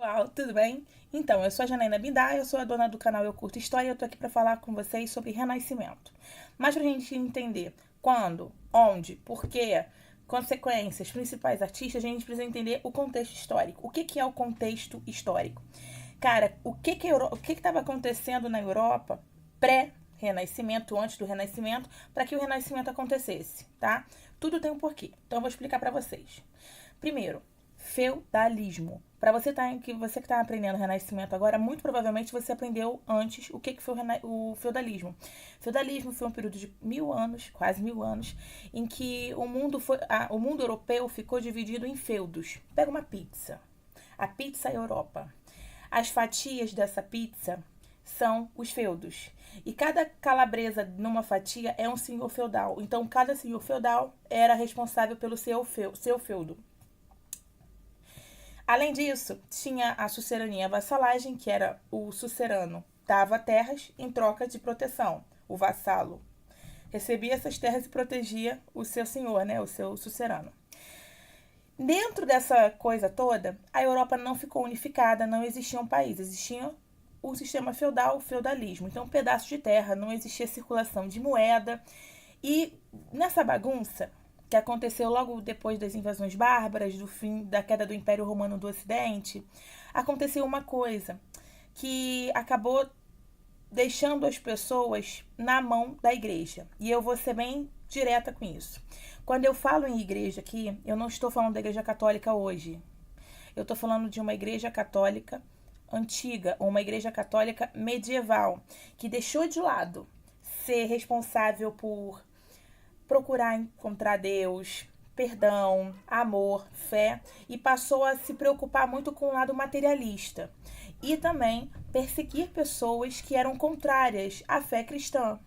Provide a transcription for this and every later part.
Pessoal, tudo bem? Então, eu sou a Janaína Bindá, eu sou a dona do canal Eu Curto História e eu tô aqui para falar com vocês sobre Renascimento. Mas pra gente entender quando, onde, porquê, consequências, principais artistas, a gente precisa entender o contexto histórico. O que é o contexto histórico? Cara, o que estava acontecendo na Europa pré-Renascimento, antes do Renascimento, para que o Renascimento acontecesse, tá? Tudo tem um porquê. Então eu vou explicar para vocês. Primeiro, feudalismo. Para você que tá aprendendo Renascimento agora, muito provavelmente você aprendeu antes o que foi o feudalismo. Feudalismo foi um período de 1000 anos, quase 1000 anos, em que o mundo europeu ficou dividido em feudos. Pega uma pizza, a pizza Europa. As fatias dessa pizza são os feudos. E cada calabresa numa fatia é um senhor feudal. Então, cada senhor feudal era responsável pelo seu feudo. Além disso, tinha a sucerania vassalagem, que era o sucerano dava terras em troca de proteção. O vassalo recebia essas terras e protegia o seu senhor, né, o seu sucerano. Dentro dessa coisa toda, a Europa não ficou unificada, não existiam países, existia o sistema feudal, o feudalismo. Então, um pedaço de terra, não existia circulação de moeda. E nessa bagunça, que aconteceu logo depois das invasões bárbaras, do fim da queda do Império Romano do Ocidente, aconteceu uma coisa que acabou deixando as pessoas na mão da igreja. E eu vou ser bem direta com isso. Quando eu falo em igreja aqui, eu não estou falando da igreja católica hoje. Eu estou falando de uma igreja católica antiga, ou uma igreja católica medieval, que deixou de lado ser responsável por procurar encontrar Deus, perdão, amor, fé, e passou a se preocupar muito com o lado materialista e também perseguir pessoas que eram contrárias à fé cristã.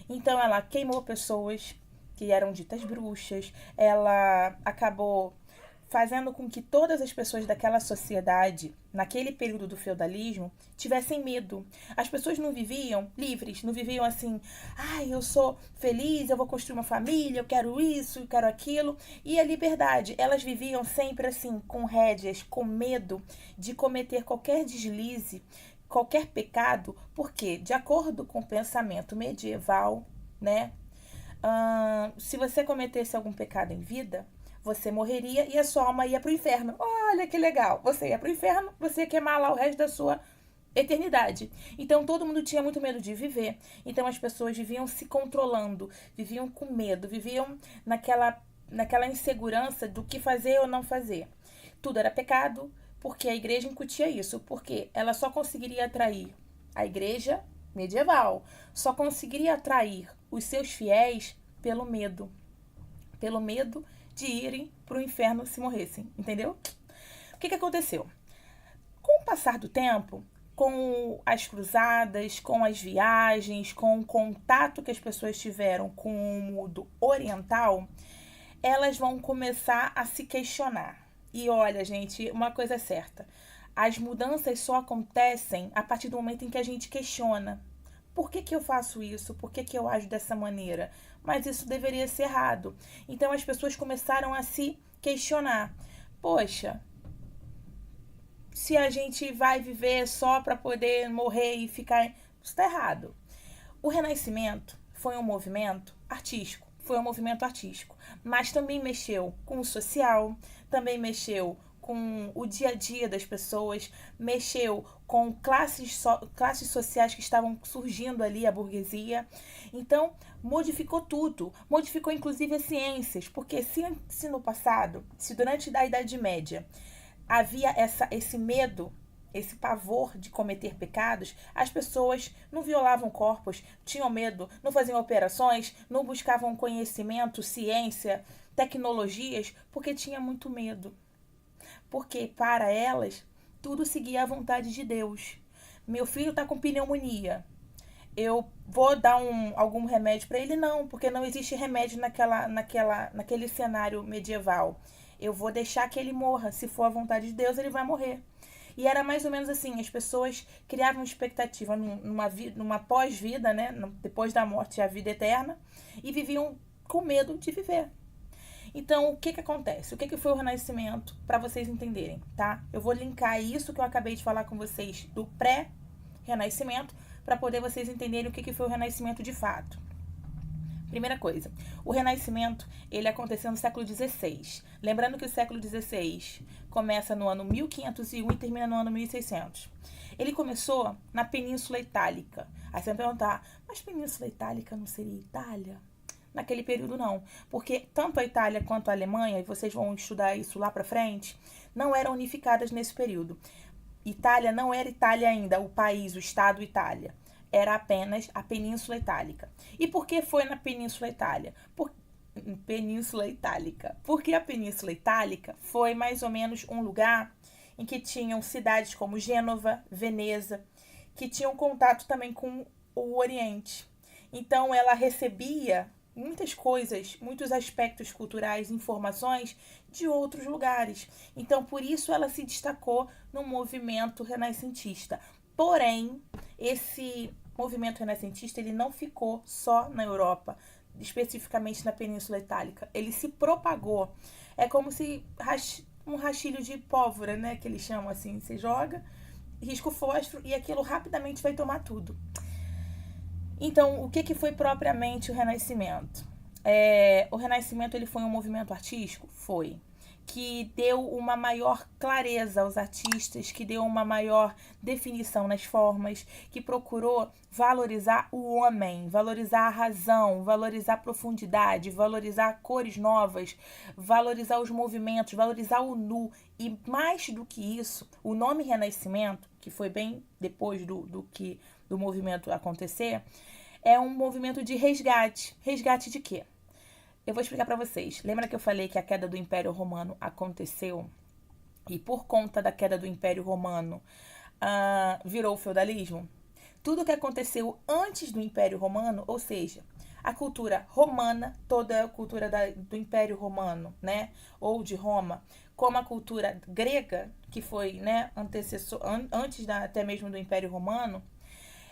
Então ela queimou pessoas que eram ditas bruxas, ela acabou fazendo com que todas as pessoas daquela sociedade, naquele período do feudalismo, tivessem medo. As pessoas não viviam livres, não viviam assim, eu sou feliz, eu vou construir uma família, eu quero isso, eu quero aquilo. E a liberdade, elas viviam sempre assim, com rédeas, com medo de cometer qualquer deslize, qualquer pecado, porque, de acordo com o pensamento medieval, né, se você cometesse algum pecado em vida, você morreria e a sua alma ia para o inferno. Olha que legal! Você ia para o inferno, você ia queimar lá o resto da sua eternidade. Então todo mundo tinha muito medo de viver. Então as pessoas viviam se controlando, viviam com medo, viviam naquela insegurança do que fazer ou não fazer. Tudo era pecado, porque a igreja incutia isso, porque ela só conseguiria atrair a igreja medieval, só conseguiria atrair os seus fiéis pelo medo. Pelo medo de irem para o inferno se morressem, entendeu? O que aconteceu? Com o passar do tempo, com as cruzadas, com as viagens, com o contato que as pessoas tiveram com o mundo oriental, elas vão começar a se questionar. E olha, gente, uma coisa é certa: as mudanças só acontecem a partir do momento em que a gente questiona. Por que eu faço isso? Por que eu ajo dessa maneira? Mas isso deveria ser errado. Então as pessoas começaram a se questionar. Poxa, se a gente vai viver só para poder morrer e ficar. Isso está errado. O Renascimento foi um movimento artístico. Foi um movimento artístico. Mas também mexeu com o social, também mexeu com o dia a dia das pessoas, mexeu com classes sociais que estavam surgindo ali, a burguesia. Então, modificou tudo, modificou inclusive as ciências, porque se no passado, se durante a Idade Média havia esse medo, esse pavor de cometer pecados, as pessoas não violavam corpos, tinham medo, não faziam operações, não buscavam conhecimento, ciência, tecnologias, porque tinha muito medo. Porque para elas tudo seguia a vontade de Deus. Meu filho está com pneumonia. Eu vou dar algum remédio para ele? Não, porque não existe remédio naquele cenário medieval. Eu vou deixar que ele morra. Se for a vontade de Deus, ele vai morrer. E era mais ou menos assim, as pessoas criavam expectativa numa pós-vida, né? Depois da morte, a vida eterna, e viviam com medo de viver. Então, o que acontece? O que foi o Renascimento, para vocês entenderem, tá? Eu vou linkar isso que eu acabei de falar com vocês do pré-Renascimento, para poder vocês entenderem o que foi o Renascimento de fato. Primeira coisa, o Renascimento, ele aconteceu no século XVI. Lembrando que o século XVI começa no ano 1501 e termina no ano 1600. Ele começou na Península Itálica. Aí você vai perguntar, mas Península Itálica não seria Itália? Naquele período não, porque tanto a Itália quanto a Alemanha, e vocês vão estudar isso lá pra frente, não eram unificadas nesse período. Itália não era Itália ainda, o país, o estado Itália. Era apenas a Península Itálica. E por que foi na Península Itália? Península Itálica. Porque a Península Itálica foi mais ou menos um lugar em que tinham cidades como Gênova, Veneza, que tinham contato também com o Oriente. Então ela recebia muitas coisas, muitos aspectos culturais, informações de outros lugares. Então por isso ela se destacou no movimento renascentista. Porém, esse movimento renascentista ele não ficou só na Europa, especificamente na Península Itálica. Ele se propagou. É como se um rastilho de pólvora, né, que eles chamam assim. Você joga, risca o fósforo e aquilo rapidamente vai tomar tudo. Então, o que foi propriamente o Renascimento? O Renascimento ele foi um movimento artístico? Foi. Que deu uma maior clareza aos artistas, que deu uma maior definição nas formas, que procurou valorizar o homem, valorizar a razão, valorizar a profundidade, valorizar cores novas, valorizar os movimentos, valorizar o nu. E mais do que isso, o nome Renascimento, que foi bem depois do movimento acontecer, é um movimento de resgate. Resgate de quê? Eu vou explicar para vocês. Lembra que eu falei que a queda do Império Romano aconteceu e por conta da queda do Império Romano virou o feudalismo? Tudo que aconteceu antes do Império Romano, ou seja, a cultura romana, toda a cultura do Império Romano, né, ou de Roma, como a cultura grega, que foi, né, antes até mesmo do Império Romano,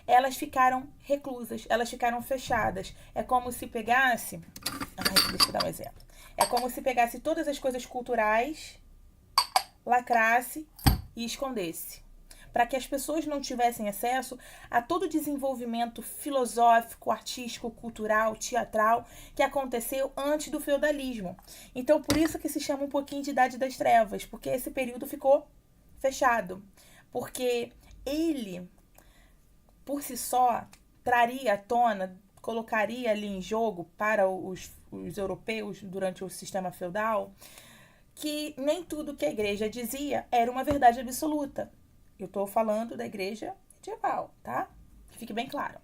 elas ficaram reclusas, elas ficaram fechadas. É como se pegasse... deixa eu dar um exemplo. É como se pegasse todas as coisas culturais, lacrasse e escondesse. Para que as pessoas não tivessem acesso a todo o desenvolvimento filosófico, artístico, cultural, teatral que aconteceu antes do feudalismo. Então, por isso que se chama um pouquinho de Idade das Trevas, porque esse período ficou fechado. Porque ele, por si só, traria à tona, colocaria ali em jogo para os europeus durante o sistema feudal, que nem tudo que a igreja dizia era uma verdade absoluta. Eu estou falando da igreja medieval, tá? Que fique bem claro.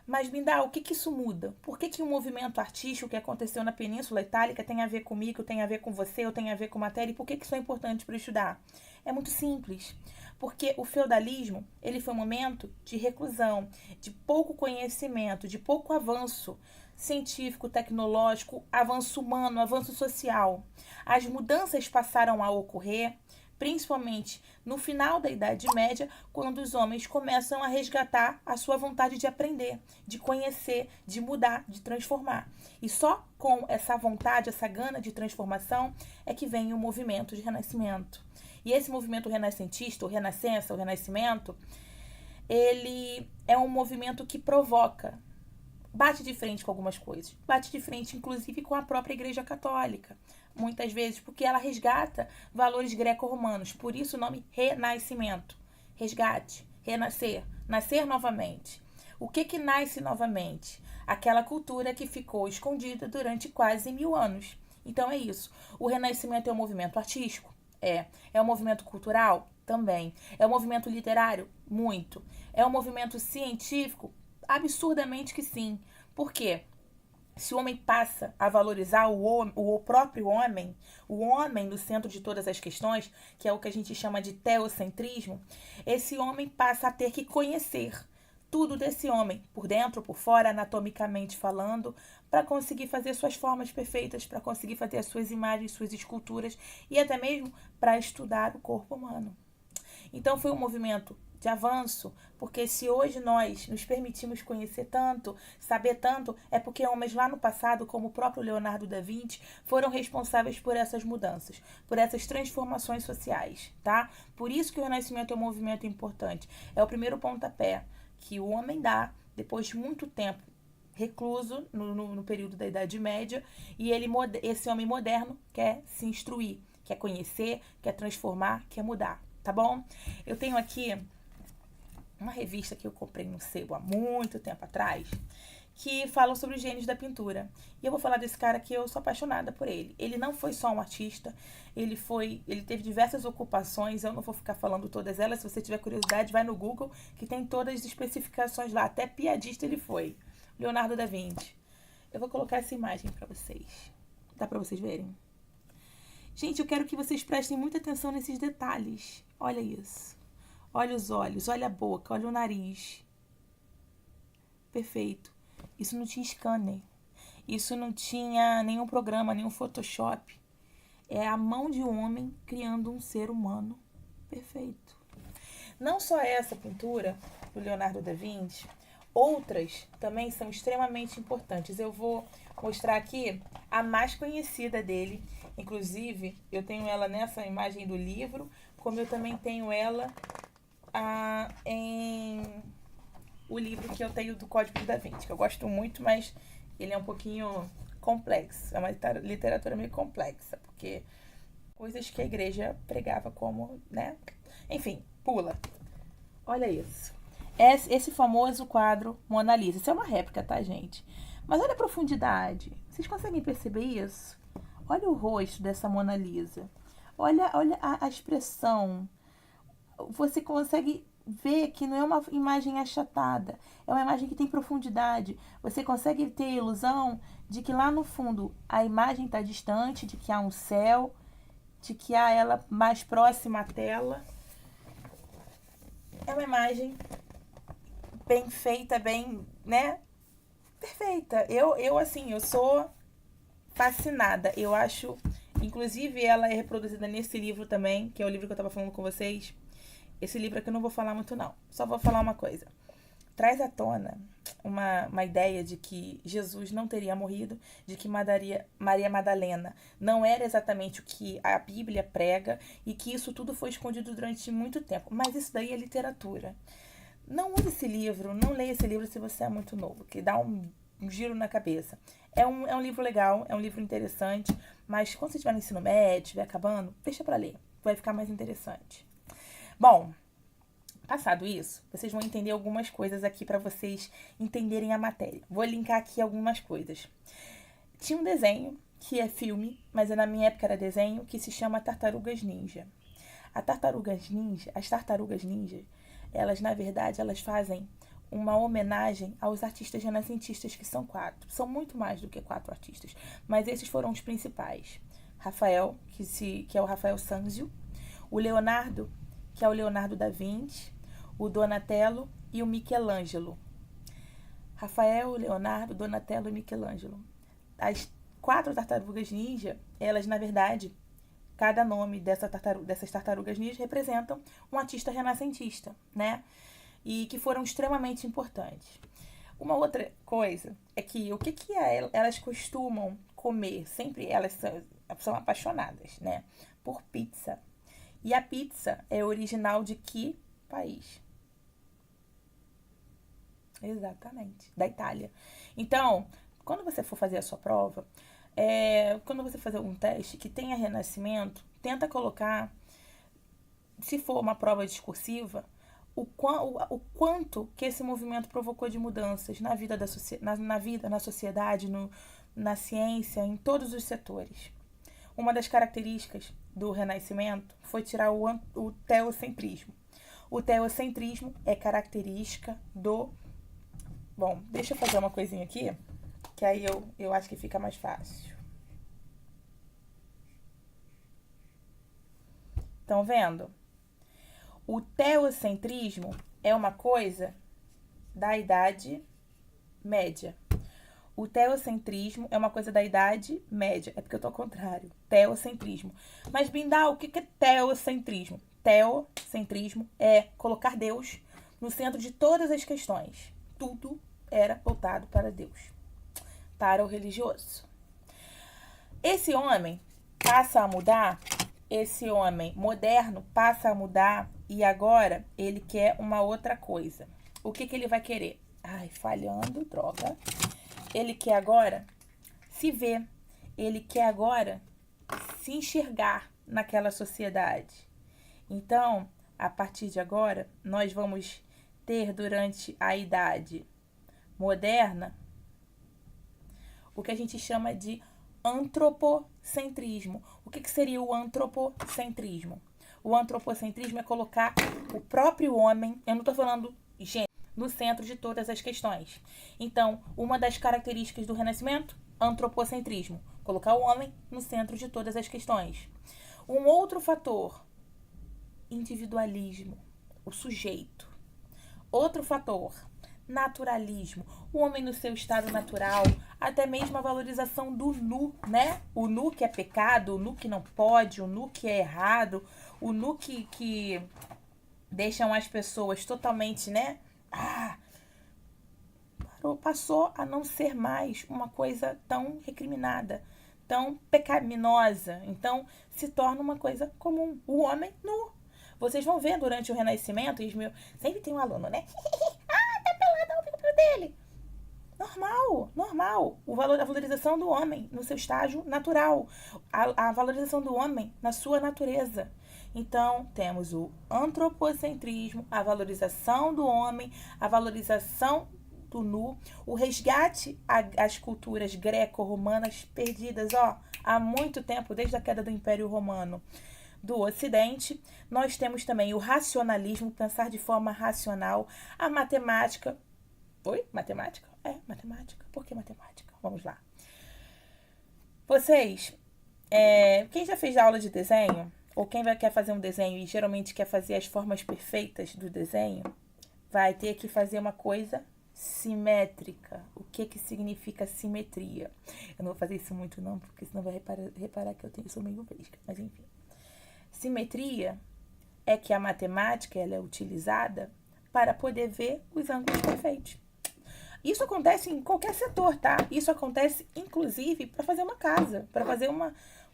Mas, Bindal, o que isso muda? Por que o movimento artístico que aconteceu na Península Itálica tem a ver comigo, tem a ver com você, ou tem a ver com matéria? E por que isso é importante para estudar? É muito simples. Porque o feudalismo, ele foi um momento de reclusão, de pouco conhecimento, de pouco avanço científico, tecnológico, avanço humano, avanço social. As mudanças passaram a ocorrer, principalmente no final da Idade Média, quando os homens começam a resgatar a sua vontade de aprender, de conhecer, de mudar, de transformar. E só com essa vontade, essa gana de transformação, é que vem o movimento de renascimento. E esse movimento renascentista, o Renascença, o Renascimento, ele é um movimento que provoca, bate de frente com algumas coisas, bate de frente inclusive com a própria Igreja Católica, muitas vezes, porque ela resgata valores greco-romanos, por isso o nome Renascimento, resgate, renascer, nascer novamente. O que nasce novamente? Aquela cultura que ficou escondida durante quase 1000 anos. Então é isso, o Renascimento é um movimento artístico? É um movimento cultural? Também. É um movimento literário? Muito. É um movimento científico? Absurdamente que sim. Por quê? Se o homem passa a valorizar o próprio homem, o homem no centro de todas as questões, que é o que a gente chama de teocentrismo, esse homem passa a ter que conhecer tudo desse homem, por dentro, por fora, anatomicamente falando, para conseguir fazer suas formas perfeitas, para conseguir fazer as suas imagens, suas esculturas e até mesmo para estudar o corpo humano. Então foi um movimento de avanço, porque se hoje nós nos permitimos conhecer tanto, saber tanto, é porque homens lá no passado, como o próprio Leonardo da Vinci, foram responsáveis por essas mudanças, por essas transformações sociais, tá? Por isso que o Renascimento é um movimento importante. É o primeiro pontapé que o homem dá, depois de muito tempo recluso no período da Idade Média, e esse homem moderno quer se instruir, quer conhecer, quer transformar, quer mudar, tá bom? Eu tenho aqui uma revista que eu comprei no sebo há muito tempo atrás, que fala sobre os gênios da pintura. E eu vou falar desse cara que eu sou apaixonada por ele. Ele não foi só um artista, ele teve diversas ocupações, eu não vou ficar falando todas elas. Se você tiver curiosidade, vai no Google, que tem todas as especificações lá. Até piadista ele foi. Leonardo da Vinci. Eu vou colocar essa imagem para vocês. Dá para vocês verem? Gente, eu quero que vocês prestem muita atenção nesses detalhes. Olha isso. Olha os olhos, olha a boca, olha o nariz. Perfeito. Isso não tinha scanner. Isso não tinha nenhum programa, nenhum Photoshop. É a mão de um homem criando um ser humano perfeito. Não só essa pintura do Leonardo da Vinci, outras também são extremamente importantes. Eu vou mostrar aqui a mais conhecida dele. Inclusive, eu tenho ela nessa imagem do livro, como eu também tenho ela em o livro que eu tenho do Código da Vinci, que eu gosto muito, mas ele é um pouquinho complexo. É uma literatura meio complexa, porque coisas que a igreja pregava como, né? Enfim, pula. Olha isso. Esse famoso quadro Mona Lisa. Isso é uma réplica, tá, gente? Mas olha a profundidade. Vocês conseguem perceber isso? Olha o rosto dessa Mona Lisa. Olha a expressão. Você consegue ver que não é uma imagem achatada. É uma imagem que tem profundidade. Você consegue ter a ilusão de que lá no fundo a imagem está distante, de que há um céu, de que há ela mais próxima à tela. É uma imagem bem feita, bem, né? Perfeita. Eu sou fascinada. Eu acho, inclusive, ela é reproduzida nesse livro também, que é o livro que eu estava falando com vocês. Esse livro aqui eu não vou falar muito, não. Só vou falar uma coisa. Traz à tona uma ideia de que Jesus não teria morrido, de que Maria Madalena não era exatamente o que a Bíblia prega e que isso tudo foi escondido durante muito tempo. Mas isso daí é literatura. Não use esse livro, não leia esse livro se você é muito novo, que dá um giro na cabeça. É um livro legal, é um livro interessante, mas quando você estiver no ensino médio, estiver acabando, deixa pra ler, vai ficar mais interessante. Bom, passado isso, vocês vão entender algumas coisas aqui para vocês entenderem a matéria. Vou linkar aqui algumas coisas. Tinha um desenho, que é filme, mas na minha época era desenho, que se chama Tartarugas Ninja. As Tartarugas Ninja, elas, na verdade, elas fazem uma homenagem aos artistas renascentistas, que são 4. São muito mais do que 4 artistas, mas esses foram os principais. Rafael, que é o Rafael Sanzio, o Leonardo, que é o Leonardo da Vinci, o Donatello e o Michelangelo. Rafael, Leonardo, Donatello e Michelangelo. As 4 tartarugas ninja, elas, na verdade, cada nome dessas tartarugas ninja representam um artista renascentista, né? E que foram extremamente importantes. Uma outra coisa é que elas costumam comer, sempre elas são apaixonadas, né? Por pizza. E a pizza é original de que país? Exatamente, da Itália. Então, quando você for fazer a sua prova, quando você fazer um teste que tenha renascimento, tenta colocar, se for uma prova discursiva, o quanto que esse movimento provocou de mudanças na vida na sociedade, na ciência, em todos os setores. Uma das características do Renascimento foi tirar o teocentrismo. O teocentrismo é característica do... Bom, deixa eu fazer uma coisinha aqui, que aí eu acho que fica mais fácil. Estão vendo? O teocentrismo é uma coisa da Idade Média. O teocentrismo é uma coisa da Idade Média. É porque eu tô ao contrário. Teocentrismo. Mas, Bindal, o que é teocentrismo? Teocentrismo é colocar Deus no centro de todas as questões. Tudo era voltado para Deus, para o religioso. Esse homem passa a mudar, esse homem moderno passa a mudar e agora ele quer uma outra coisa. O que ele vai querer? Ai, falhando, droga. Ele quer agora se ver, ele quer agora se enxergar naquela sociedade. Então, a partir de agora, nós vamos ter durante a idade moderna o que a gente chama de antropocentrismo. O que seria o antropocentrismo? O antropocentrismo é colocar o próprio homem, eu não estou falando gênero, no centro de todas as questões. Então, uma das características do Renascimento, antropocentrismo, colocar o homem no centro de todas as questões. Um outro fator, individualismo, o sujeito. Outro fator, naturalismo, o homem no seu estado natural, até mesmo a valorização do nu, né? O nu que é pecado, o nu que não pode, o nu que é errado, o nu que deixam as pessoas totalmente, né? Passou a não ser mais uma coisa tão recriminada, tão pecaminosa. Então, se torna uma coisa comum. O homem nu. Vocês vão ver durante o Renascimento, sempre tem um aluno, né? Tá pelado, olha o pelo dele. Normal. A valorização do homem no seu estágio natural. A valorização do homem na sua natureza. Então, temos o antropocentrismo, a valorização do homem, a valorização do nu, o resgate às culturas greco-romanas perdidas, há muito tempo, desde a queda do Império Romano do Ocidente. Nós temos também o racionalismo, pensar de forma racional, a matemática. Oi? Matemática? Matemática. Por que matemática? Vamos lá. Vocês, quem já fez aula de desenho, ou quem quer fazer um desenho e geralmente quer fazer as formas perfeitas do desenho, vai ter que fazer uma coisa simétrica. O que significa simetria? Eu não vou fazer isso muito não, porque senão vai reparar que eu sou meio vesga, mas enfim. Simetria é que a matemática ela é utilizada para poder ver os ângulos perfeitos. Isso acontece em qualquer setor, tá? Isso acontece, inclusive, para fazer uma casa, para fazer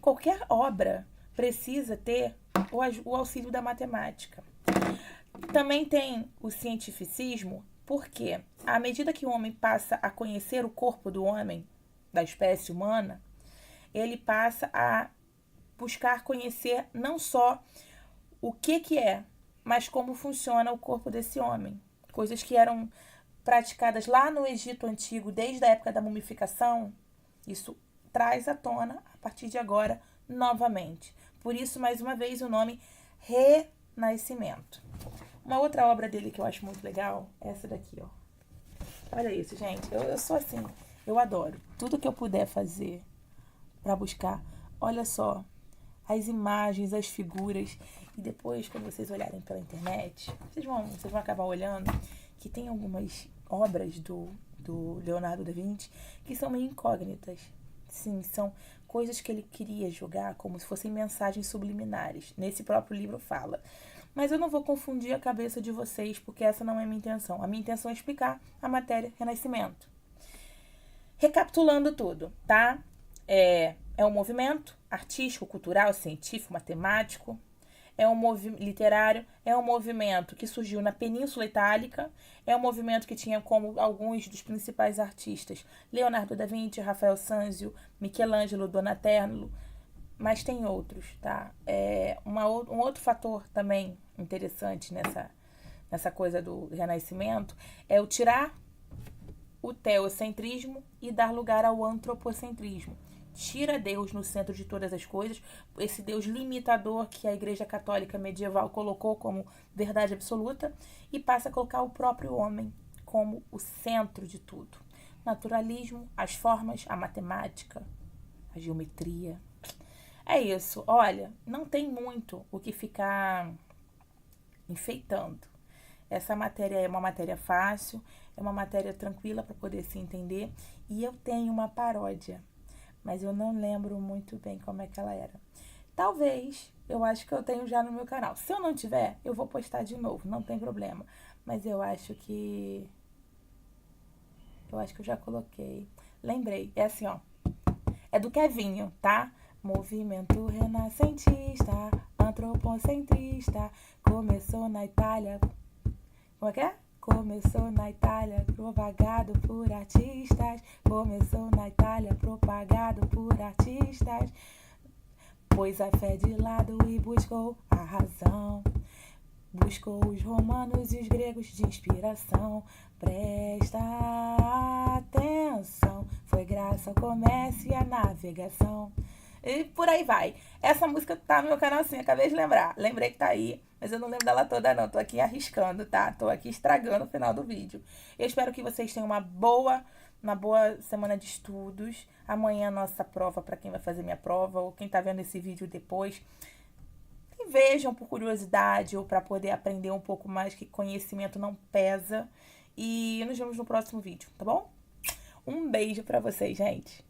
qualquer obra precisa ter o auxílio da matemática. Também tem o cientificismo, porque à medida que o homem passa a conhecer o corpo do homem, da espécie humana, ele passa a buscar conhecer não só o que é, mas como funciona o corpo desse homem. Coisas que eram praticadas lá no Egito Antigo, desde a época da mumificação, isso traz à tona, a partir de agora, novamente. Por isso, mais uma vez, o nome Renascimento. Uma outra obra dele que eu acho muito legal é essa daqui, ó. Olha isso, gente. Eu sou assim, eu adoro. Tudo que eu puder fazer para buscar, olha só, as imagens, as figuras. E depois, quando vocês olharem pela internet, vocês vão acabar olhando que tem algumas obras do Leonardo da Vinci que são meio incógnitas. Sim, são coisas que ele queria jogar como se fossem mensagens subliminares. Nesse próprio livro fala. Mas eu não vou confundir a cabeça de vocês, porque essa não é a minha intenção. A minha intenção é explicar a matéria Renascimento. Recapitulando tudo, tá? É um movimento artístico, cultural, científico, matemático. É um movimento literário, é um movimento que surgiu na Península Itálica, é um movimento que tinha como alguns dos principais artistas Leonardo da Vinci, Rafael Sanzio, Michelangelo, Donatello, mas tem outros, tá? Um outro fator também interessante nessa coisa do Renascimento é o tirar o teocentrismo e dar lugar ao antropocentrismo. Tira Deus no centro de todas as coisas, esse Deus limitador que a Igreja Católica medieval colocou como verdade absoluta, e passa a colocar o próprio homem como o centro de tudo. Naturalismo, as formas, a matemática, a geometria. É isso. Olha, não tem muito o que ficar enfeitando. Essa matéria é uma matéria fácil, é uma matéria tranquila para poder se entender, e eu tenho uma paródia, mas eu não lembro muito bem como é que ela era. Talvez eu acho que eu tenho já no meu canal. Se eu não tiver, eu vou postar de novo, não tem problema. Mas eu acho que... eu acho que eu já coloquei. Lembrei, é assim, ó. É do Kevinho, tá? Movimento renascentista, antropocentrista, começou na Itália. Como é que é? Começou na Itália, propagado por artistas. Começou na Itália, propagado por artistas. Pôs a fé de lado e buscou a razão. Buscou os romanos e os gregos de inspiração. Presta atenção, foi graças ao comércio e à navegação. E por aí vai. Essa música tá no meu canal sim, acabei de lembrar. Lembrei que tá aí, mas eu não lembro dela toda não. Tô aqui arriscando, tá? Tô aqui estragando o final do vídeo. Eu espero que vocês tenham uma boa semana de estudos. Amanhã nossa prova, para quem vai fazer minha prova, ou quem tá vendo esse vídeo depois. E vejam por curiosidade ou para poder aprender um pouco mais, que conhecimento não pesa. E nos vemos no próximo vídeo, tá bom? Um beijo pra vocês, gente.